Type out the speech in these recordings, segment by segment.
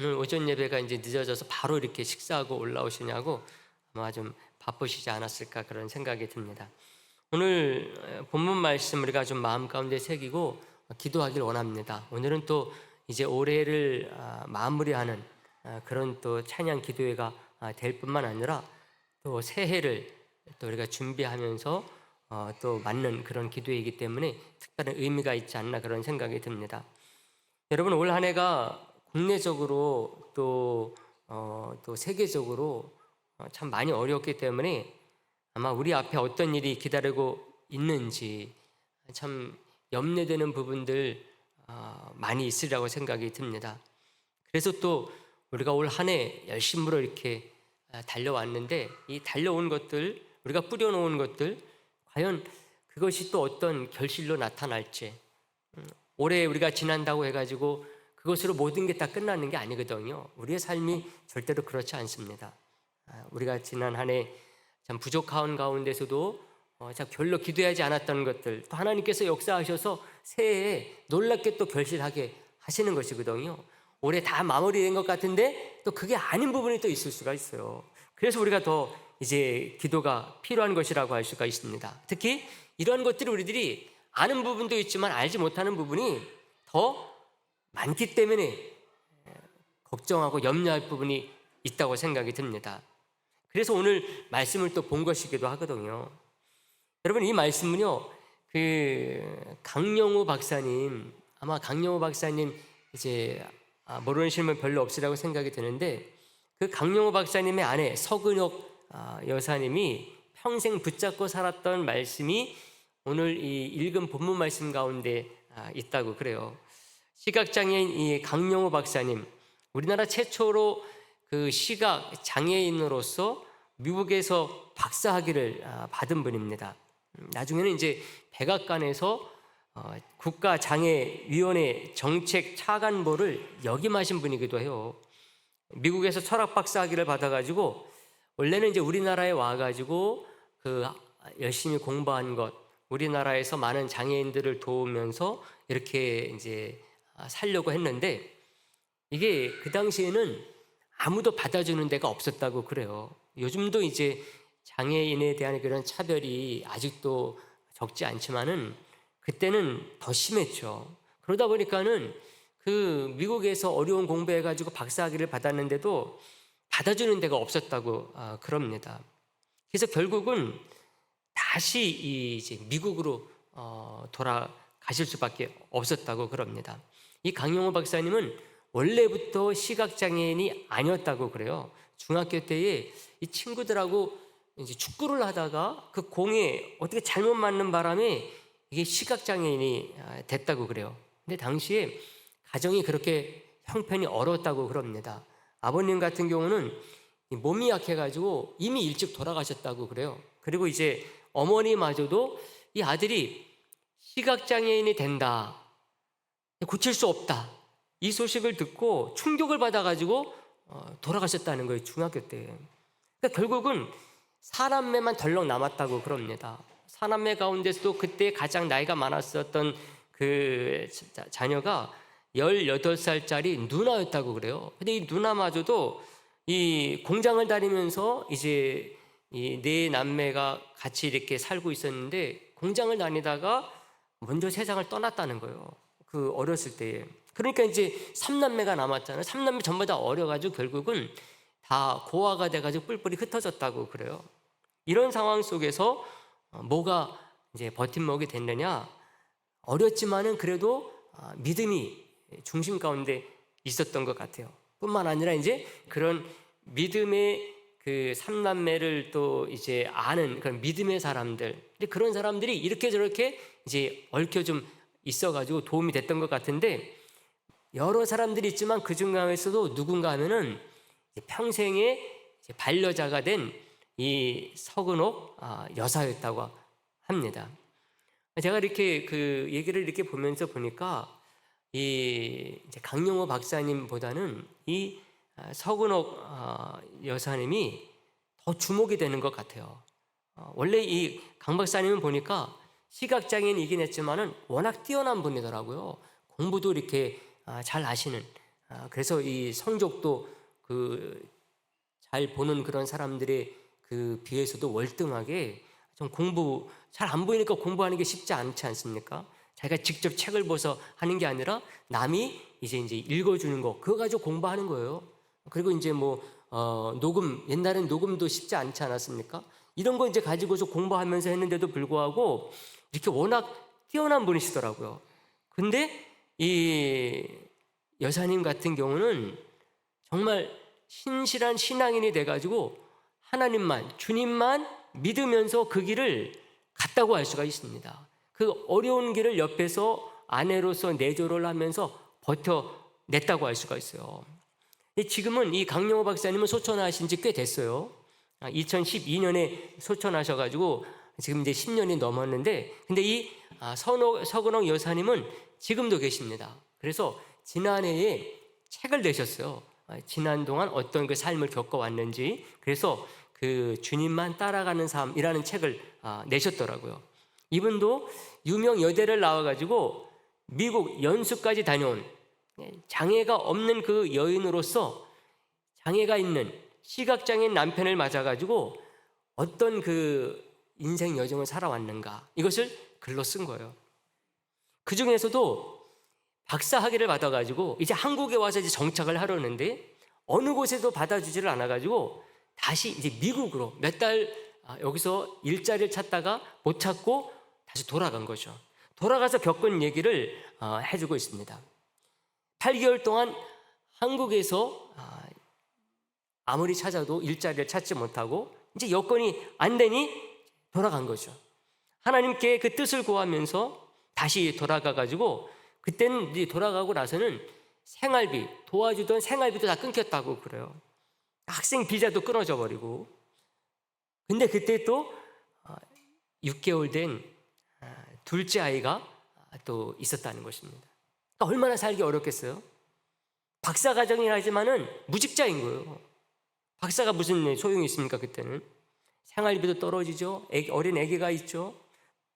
오늘 오전 예배가 이제 늦어져서 바로 이렇게 식사하고 올라오시냐고 아마 좀 바쁘시지 않았을까 그런 생각이 듭니다. 오늘 본문 말씀 우리가 좀 마음 가운데 새기고 기도하길 원합니다. 오늘은 또 이제 올해를 마무리하는 그런 또 찬양 기도회가 될 뿐만 아니라 또 새해를 또 우리가 준비하면서 또 맞는 그런 기도이기 때문에 특별한 의미가 있지 않나 그런 생각이 듭니다. 여러분, 올 한 해가 국내적으로 또 세계적으로 참 많이 어려웠기 때문에 아마 우리 앞에 어떤 일이 기다리고 있는지 참 염려되는 부분들 많이 있으리라고 생각이 듭니다. 그래서 또 우리가 올 한 해 열심으로 이렇게 달려왔는데 이 달려온 것들, 우리가 뿌려놓은 것들 과연 그것이 또 어떤 결실로 나타날지, 올해 우리가 지난다고 해가지고 그것으로 모든 게 다 끝나는 게 아니거든요. 우리의 삶이 절대로 그렇지 않습니다. 우리가 지난 한 해 참 부족한 가운데서도 참 별로 기도하지 않았던 것들 또 하나님께서 역사하셔서 새해에 놀랍게 또 결실하게 하시는 것이거든요. 올해 다 마무리된 것 같은데 또 그게 아닌 부분이 또 있을 수가 있어요. 그래서 우리가 더 이제 기도가 필요한 것이라고 할 수가 있습니다. 특히 이러한 것들이 우리들이 아는 부분도 있지만 알지 못하는 부분이 더 많기 때문에 걱정하고 염려할 부분이 있다고 생각이 듭니다. 그래서 오늘 말씀을 또 본 것이기도 하거든요. 여러분, 이 말씀은요, 강영우 박사님, 아마 강영우 박사님 이제 모르시는 분 별로 없으라고 생각이 드는데, 그 강영우 박사님의 아내 서근옥 여사님이 평생 붙잡고 살았던 말씀이 오늘 이 읽은 본문 말씀 가운데 있다고 그래요. 시각장애인 이 강영우 박사님, 우리나라 최초로 그 시각 장애인으로서 미국에서 박사학위를 받은 분입니다. 나중에는 이제 백악관에서 국가장애위원회 정책 차관보를 역임하신 분이기도 해요. 미국에서 철학 박사학위를 받아가지고 원래는 이제 우리나라에 와가지고 그 열심히 공부한 것, 우리나라에서 많은 장애인들을 도우면서 이렇게 이제 살려고 했는데 이게 그 당시에는 아무도 받아주는 데가 없었다고 그래요. 요즘도 이제 장애인에 대한 그런 차별이 아직도 적지 않지만은 그때는 더 심했죠. 그러다 보니까는 그 미국에서 어려운 공부해가지고 박사학위를 받았는데도 받아주는 데가 없었다고 그럽니다. 그래서 결국은 다시 이제 미국으로 돌아가실 수밖에 없었다고 그럽니다. 이 강영호 박사님은 원래부터 시각장애인이 아니었다고 그래요. 중학교 때에 이 친구들하고 이제 축구를 하다가 그 공에 어떻게 잘못 맞는 바람에 이게 시각장애인이 됐다고 그래요. 근데 당시에 가정이 그렇게 형편이 어려웠다고 그럽니다. 아버님 같은 경우는 몸이 약해가지고 이미 일찍 돌아가셨다고 그래요. 그리고 이제 어머니마저도 이 아들이 시각장애인이 된다, 고칠 수 없다, 이 소식을 듣고 충격을 받아가지고 돌아가셨다는 거예요. 중학교 때. 그러니까 결국은 사남매만 덜렁 남았다고 그럽니다. 사남매 가운데서도 그때 가장 나이가 많았었던 그 자녀가 18살짜리 누나였다고 그래요. 근데 이 누나마저도 이 공장을 다니면서 이제 이 네 남매가 같이 이렇게 살고 있었는데 공장을 다니다가 먼저 세상을 떠났다는 거예요. 그 어렸을 때에. 그러니까 이제 3남매가 남았잖아요. 3남매 전부 다 어려가지고 결국은 다 고아가 돼가지고 뿔뿔이 흩어졌다고 그래요. 이런 상황 속에서 뭐가 이제 버팀목이 됐느냐? 어렸지만은 그래도 믿음이 중심 가운데 있었던 것 같아요. 뿐만 아니라 이제 그런 믿음의 그 3남매를 또 이제 아는 그런 믿음의 사람들, 근데 그런 사람들이 이렇게 저렇게 이제 얽혀 좀 있어가지고 도움이 됐던 것 같은데, 여러 사람들이 있지만 그 중간에서도 누군가 하면은 평생의 반려자가 된 이 서근옥 여사였다고 합니다. 제가 이렇게 그 얘기를 이렇게 보면서 보니까 이 강영호 박사님보다는 이 서근옥 여사님이 더 주목이 되는 것 같아요. 원래 이 강 박사님은 보니까 시각장애인이긴 했지만은 워낙 뛰어난 분이더라고요. 공부도 이렇게 잘 아시는 그래서 이 성적도 잘 보는 그런 사람들의 비해서도 월등하게 좀 공부 잘 안 보이니까 공부하는 게 쉽지 않지 않습니까? 자기가 직접 책을 보서 하는 게 아니라 남이 이제 읽어주는 거 그거 가지고 공부하는 거예요. 그리고 이제 녹음, 옛날엔 녹음도 쉽지 않지 않았습니까? 이런 거 이제 가지고서 공부하면서 했는데도 불구하고 이렇게 워낙 뛰어난 분이시더라고요. 근데 이 여사님 같은 경우는 정말 신실한 신앙인이 돼가지고 하나님만, 주님만 믿으면서 그 길을 갔다고 할 수가 있습니다. 그 어려운 길을 옆에서 아내로서 내조를 하면서 버텨냈다고 할 수가 있어요. 지금은 이 강영호 박사님은 소천하신 지 꽤 됐어요. 2012년에 소천하셔가지고 지금 이제 10년이 넘었는데, 근데 이 서근옥 여사님은 지금도 계십니다. 그래서 지난해에 책을 내셨어요. 지난 동안 어떤 그 삶을 겪어왔는지. 그래서 그 주님만 따라가는 삶이라는 책을 내셨더라고요. 이분도 유명 여대를 나와가지고 미국 연수까지 다녀온 장애가 없는 그 여인으로서 장애가 있는 시각장애인 남편을 맞아가지고 어떤 그 인생 여정을 살아왔는가, 이것을 글로 쓴 거예요. 그 중에서도 박사학위를 받아가지고 이제 한국에 와서 이제 정착을 하려는데 어느 곳에도 받아주지를 않아가지고 다시 이제 미국으로 몇 달 여기서 일자리를 찾다가 못 찾고 다시 돌아간 거죠. 돌아가서 겪은 얘기를 해주고 있습니다. 8개월 동안 한국에서 아무리 찾아도 일자리를 찾지 못하고 이제 여건이 안 되니 돌아간 거죠. 하나님께 그 뜻을 구하면서 다시 돌아가가지고 그때는 이제 돌아가고 나서는 생활비, 도와주던 생활비도 다 끊겼다고 그래요. 학생 비자도 끊어져 버리고. 근데 그때 또 6개월 된 둘째 아이가 또 있었다는 것입니다. 그러니까 얼마나 살기 어렵겠어요? 박사 과정이라 하지만은 무직자인 거예요. 박사가 무슨 소용이 있습니까? 그때는 생활비도 떨어지죠. 어린 아기가 있죠.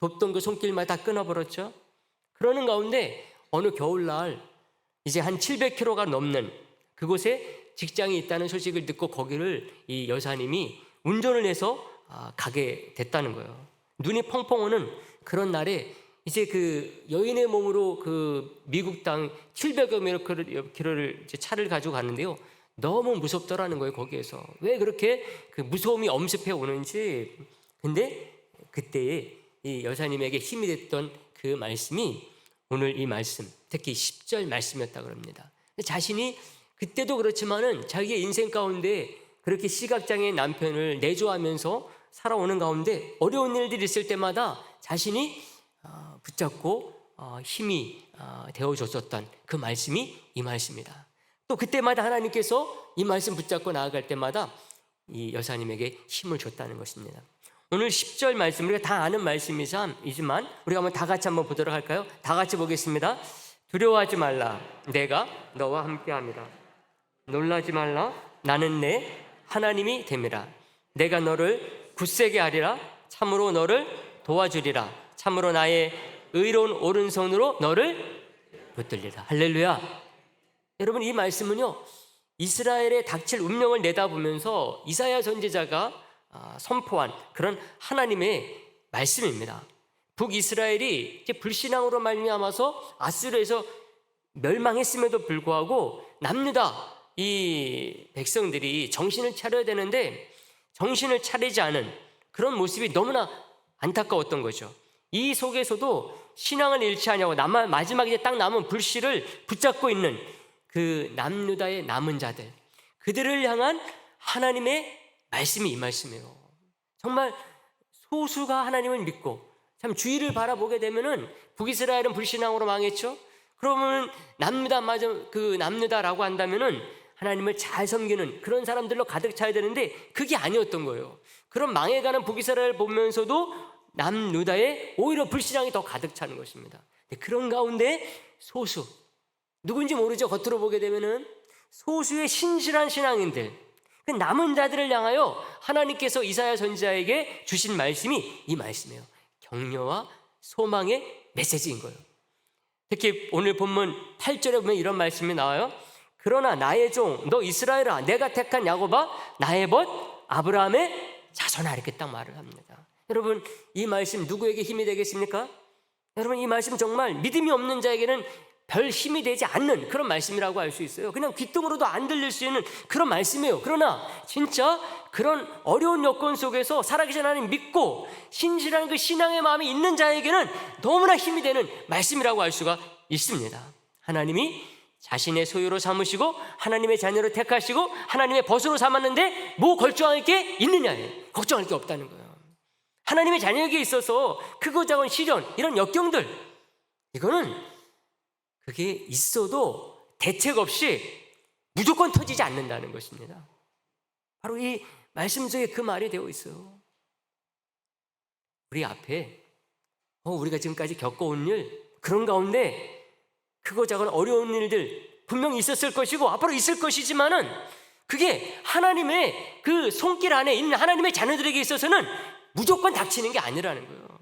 돕던 그 손길마다 다 끊어버렸죠. 그러는 가운데 어느 겨울날 이제 한 700km가 넘는 그곳에 직장이 있다는 소식을 듣고 거기를 이 여사님이 운전을 해서 가게 됐다는 거예요. 눈이 펑펑 오는 그런 날에 이제 그 여인의 몸으로 그 미국 땅 700여 킬로를 차를 가지고 갔는데요. 너무 무섭더라는 거예요. 거기에서 왜 그렇게 그 무서움이 엄습해 오는지. 근데 그때에 이 여사님에게 힘이 됐던 그 말씀이 오늘 이 말씀, 특히 10절 말씀이었다고 합니다. 자신이 그때도 그렇지만은 자기의 인생 가운데 그렇게 시각장애인 남편을 내조하면서 살아오는 가운데 어려운 일들이 있을 때마다 자신이 붙잡고 힘이 되어줬었던 그 말씀이 이 말씀이다. 또 그때마다 하나님께서 이 말씀 붙잡고 나아갈 때마다 이 여사님에게 힘을 줬다는 것입니다. 오늘 10절 말씀, 우리가 다 아는 말씀이지만 우리가 한번 다 같이 한번 보도록 할까요? 다 같이 보겠습니다. 두려워하지 말라, 내가 너와 함께함이라. 놀라지 말라, 나는 내 하나님이 됨이라. 내가 너를 굳세게 하리라. 참으로 너를 도와주리라. 참으로 나의 의로운 오른손으로 너를 붙들리라. 할렐루야. 여러분, 이 말씀은요, 이스라엘에 닥칠 운명을 내다보면서 이사야 선지자가 선포한 그런 하나님의 말씀입니다. 북이스라엘이 이제 불신앙으로 말미암아서 아수르에서 멸망했음에도 불구하고 남유다 이 백성들이 정신을 차려야 되는데 정신을 차리지 않은 그런 모습이 너무나 안타까웠던 거죠. 이 속에서도 신앙을 잃지 않냐고 마지막에 딱 남은 불씨를 붙잡고 있는 그 남유다의 남은 자들, 그들을 향한 하나님의 말씀이 이 말씀이에요. 정말 소수가 하나님을 믿고 참 주위를 바라보게 되면은 북이스라엘은 불신앙으로 망했죠. 그러면 남유다라고 한다면은 하나님을 잘 섬기는 그런 사람들로 가득 차야 되는데 그게 아니었던 거예요. 그런 망해가는 북이스라엘을 보면서도 남유다에 오히려 불신앙이 더 가득 차는 것입니다. 그런 가운데 소수, 누군지 모르죠. 겉으로 보게 되면은 소수의 신실한 신앙인들, 그 남은 자들을 향하여 하나님께서 이사야 선지자에게 주신 말씀이 이 말씀이에요. 격려와 소망의 메시지인 거예요. 특히 오늘 본문 8절에 보면 이런 말씀이 나와요. 그러나 나의 종 너 이스라엘아 내가 택한 야곱아 나의 벗 아브라함의 자손아 이렇게 딱 말을 합니다. 여러분 이 말씀 누구에게 힘이 되겠습니까? 여러분 이 말씀 정말 믿음이 없는 자에게는 별 힘이 되지 않는 그런 말씀이라고 할 수 있어요. 그냥 귀뚱으로도 안 들릴 수 있는 그런 말씀이에요. 그러나 진짜 그런 어려운 여건 속에서 살아계신 하나님 믿고 신실한 그 신앙의 마음이 있는 자에게는 너무나 힘이 되는 말씀이라고 할 수가 있습니다. 하나님이 자신의 소유로 삼으시고 하나님의 자녀로 택하시고 하나님의 벗으로 삼았는데 뭐 걱정할 게 있느냐예요. 걱정할 게 없다는 거예요. 하나님의 자녀에게 있어서 크고 작은 시련 이런 역경들 이거는 그게 있어도 대책 없이 무조건 터지지 않는다는 것입니다. 바로 이 말씀 속에 그 말이 되어 있어요. 우리 앞에 우리가 지금까지 겪어온 일 그런 가운데 크고 작은 어려운 일들 분명히 있었을 것이고 앞으로 있을 것이지만은 그게 하나님의 그 손길 안에 있는 하나님의 자녀들에게 있어서는 무조건 닥치는 게 아니라는 거예요.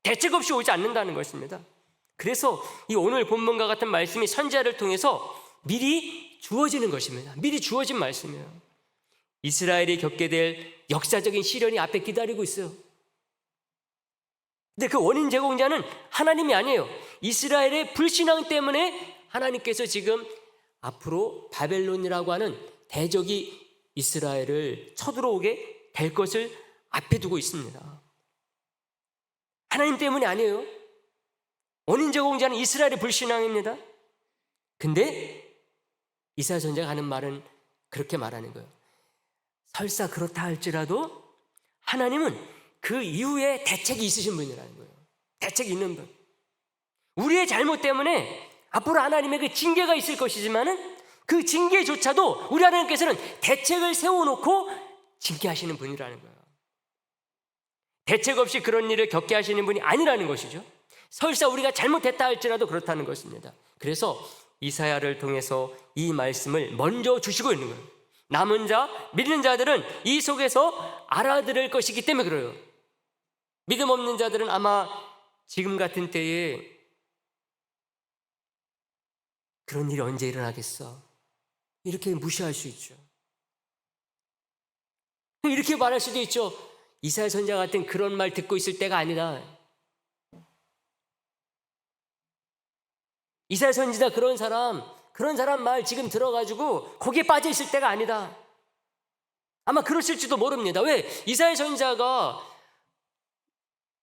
대책 없이 오지 않는다는 것입니다. 그래서 이 오늘 본문과 같은 말씀이 선지자를 통해서 미리 주어지는 것입니다. 미리 주어진 말씀이에요. 이스라엘이 겪게 될 역사적인 시련이 앞에 기다리고 있어요. 근데 그 원인 제공자는 하나님이 아니에요. 이스라엘의 불신앙 때문에 하나님께서 지금 앞으로 바벨론이라고 하는 대적이 이스라엘을 쳐들어오게 될 것을 앞에 두고 있습니다. 하나님 때문이 아니에요. 원인 제공자는 이스라엘의 불신앙입니다. 근데 이사야 선지자가 하는 말은 그렇게 말하는 거예요. 설사 그렇다 할지라도 하나님은 그 이후에 대책이 있으신 분이라는 거예요. 대책이 있는 분. 우리의 잘못 때문에 앞으로 하나님의 그 징계가 있을 것이지만은 그 징계조차도 우리 하나님께서는 대책을 세워놓고 징계하시는 분이라는 거예요. 대책 없이 그런 일을 겪게 하시는 분이 아니라는 것이죠. 설사 우리가 잘못했다 할지라도 그렇다는 것입니다. 그래서 이사야를 통해서 이 말씀을 먼저 주시고 있는 거예요. 남은 자, 믿는 자들은 이 속에서 알아들을 것이기 때문에 그래요. 믿음 없는 자들은 아마 지금 같은 때에 그런 일이 언제 일어나겠어? 이렇게 무시할 수 있죠. 이렇게 말할 수도 있죠. 이사야 선지자 같은 그런 말 듣고 있을 때가 아니다. 이사야 선지자 그런 사람 말 지금 들어가지고 거기에 빠져 있을 때가 아니다. 아마 그러실지도 모릅니다. 왜? 이사야 선지자가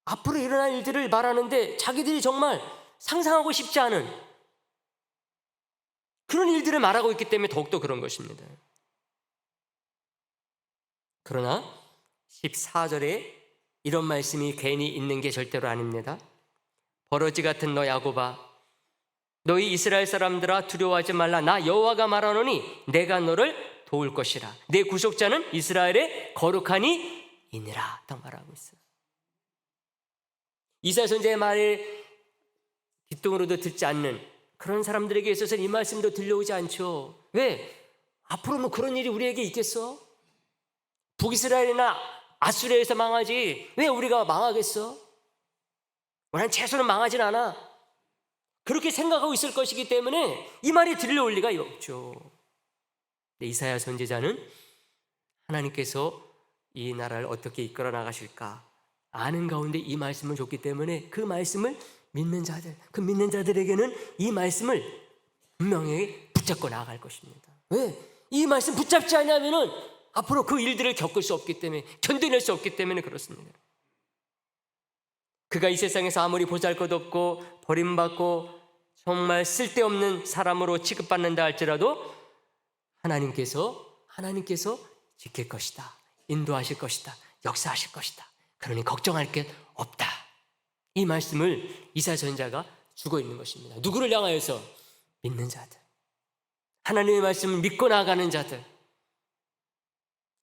앞으로 일어날 일들을 말하는데 자기들이 정말 상상하고 싶지 않은 그런 일들을 말하고 있기 때문에 더욱더 그런 것입니다. 그러나 14절에 이런 말씀이 괜히 있는 게 절대로 아닙니다. 버러지 같은 너 야곱아 너희 이스라엘 사람들아 두려워하지 말라. 나 여호와가 말하노니 내가 너를 도울 것이라. 내 구속자는 이스라엘의 거룩하니 이니라. 딱 말하고 있어요. 이사야 선지자의 말을 귓등으로도 듣지 않는 그런 사람들에게 있어서는 이 말씀도 들려오지 않죠. 왜? 앞으로 뭐 그런 일이 우리에게 있겠어? 북이스라엘이나 아수리아에서 망하지 왜 우리가 망하겠어? 난 최소는 망하진 않아. 그렇게 생각하고 있을 것이기 때문에 이 말이 들려올 리가 없죠. 이사야 선지자는 하나님께서 이 나라를 어떻게 이끌어 나가실까 아는 가운데 이 말씀을 줬기 때문에 그 말씀을 믿는 자들, 그 믿는 자들에게는 이 말씀을 분명히 붙잡고 나아갈 것입니다. 왜? 이 말씀 붙잡지 않으면은 앞으로 그 일들을 겪을 수 없기 때문에 견뎌낼 수 없기 때문에 그렇습니다. 그가 이 세상에서 아무리 보잘것없고 버림받고 정말 쓸데없는 사람으로 취급받는다 할지라도 하나님께서 지킬 것이다. 인도하실 것이다. 역사하실 것이다. 그러니 걱정할 게 없다. 이 말씀을 이사야 선지자가 주고 있는 것입니다. 누구를 향하여서? 믿는 자들. 하나님의 말씀을 믿고 나아가는 자들.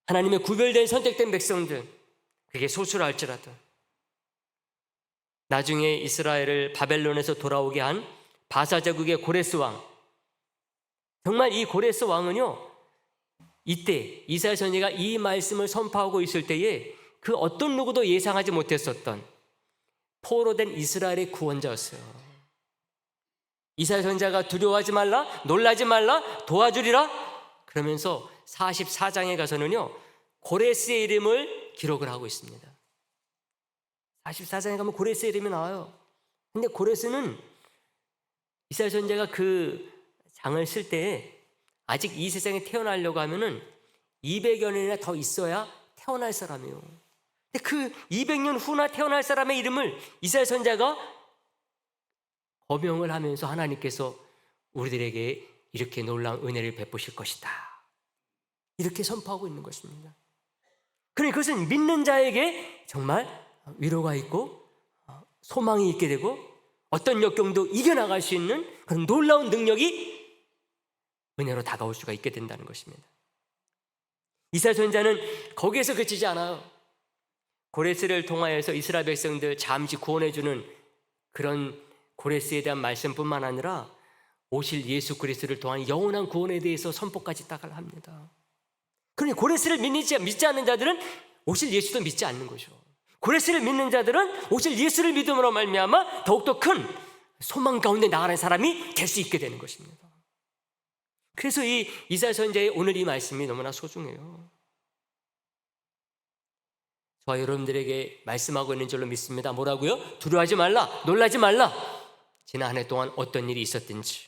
하나님의 구별된 선택된 백성들. 그게 소수라 할지라도 나중에 이스라엘을 바벨론에서 돌아오게 한 바사 제국의 고레스 왕. 정말 이 고레스 왕은요, 이때 이사야 선지자가 이 말씀을 선포하고 있을 때에 그 어떤 누구도 예상하지 못했었던 포로된 이스라엘의 구원자였어요. 이사야 선지자가 두려워하지 말라, 놀라지 말라, 도와주리라 그러면서 44장에 가서는요 고레스의 이름을 기록을 하고 있습니다. 44장에 가면 고레스의 이름이 나와요. 근데 고레스는 이사야 선지자가 그 장을 쓸 때 아직 이 세상에 태어나려고 하면은 200여 년이나 더 있어야 태어날 사람이에요. 근데 그 200년 후나 태어날 사람의 이름을 이사야 선지자가 거명을 하면서 하나님께서 우리들에게 이렇게 놀라운 은혜를 베푸실 것이다 이렇게 선포하고 있는 것입니다. 그러니 그것은 믿는 자에게 정말 위로가 있고 소망이 있게 되고 어떤 역경도 이겨나갈 수 있는 그런 놀라운 능력이 은혜로 다가올 수가 있게 된다는 것입니다. 이사야 선지자는 거기에서 그치지 않아요. 고레스를 통하여서 이스라엘 백성들 잠시 구원해주는 그런 고레스에 대한 말씀뿐만 아니라 오실 예수 그리스도를 통한 영원한 구원에 대해서 선포까지 딱 합니다. 그러니 고레스를 믿지 않는 자들은 오실 예수도 믿지 않는 거죠. 고레스를 믿는 자들은 오실 예수를 믿음으로 말미암아 더욱더 큰 소망 가운데 나가는 사람이 될 수 있게 되는 것입니다. 그래서 이 이사야 선지자의 오늘 이 말씀이 너무나 소중해요. 저와 여러분들에게 말씀하고 있는 줄로 믿습니다. 뭐라고요? 두려워하지 말라, 놀라지 말라. 지난 한 해 동안 어떤 일이 있었든지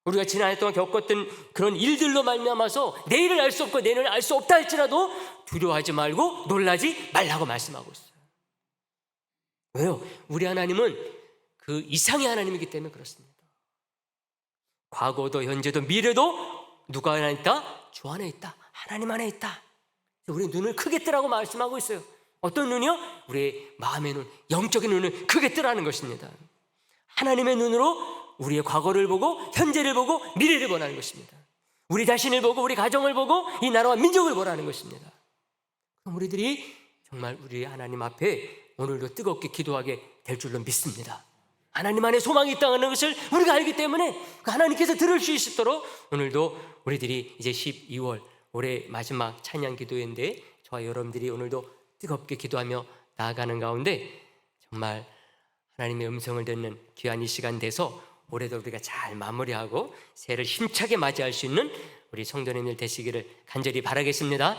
우리가 지난 한 해 동안 겪었던 그런 일들로 말미암아서 내일을 알 수 없고 내일을 알 수 없다 할지라도 두려워하지 말고 놀라지 말라고 말씀하고 있어요. 왜요? 우리 하나님은 그 이상의 하나님이기 때문에 그렇습니다. 과거도 현재도 미래도 누가 안에 있다? 주 안에 있다. 하나님 안에 있다. 우리 눈을 크게 뜨라고 말씀하고 있어요. 어떤 눈이요? 우리의 마음의 눈, 영적인 눈을 크게 뜨라는 것입니다. 하나님의 눈으로 우리의 과거를 보고 현재를 보고 미래를 보라는 것입니다. 우리 자신을 보고 우리 가정을 보고 이 나라와 민족을 보라는 것입니다. 그럼 우리들이 정말 우리 하나님 앞에 오늘도 뜨겁게 기도하게 될 줄로 믿습니다. 하나님 안에 소망이 있다는 것을 우리가 알기 때문에 하나님께서 들을 수 있도록 오늘도 우리들이 이제 12월 올해 마지막 찬양 기도회인데 저와 여러분들이 오늘도 뜨겁게 기도하며 나아가는 가운데 정말 하나님의 음성을 듣는 귀한 이 시간 돼서 올해도 우리가 잘 마무리하고 새해를 힘차게 맞이할 수 있는 우리 성도님들 되시기를 간절히 바라겠습니다.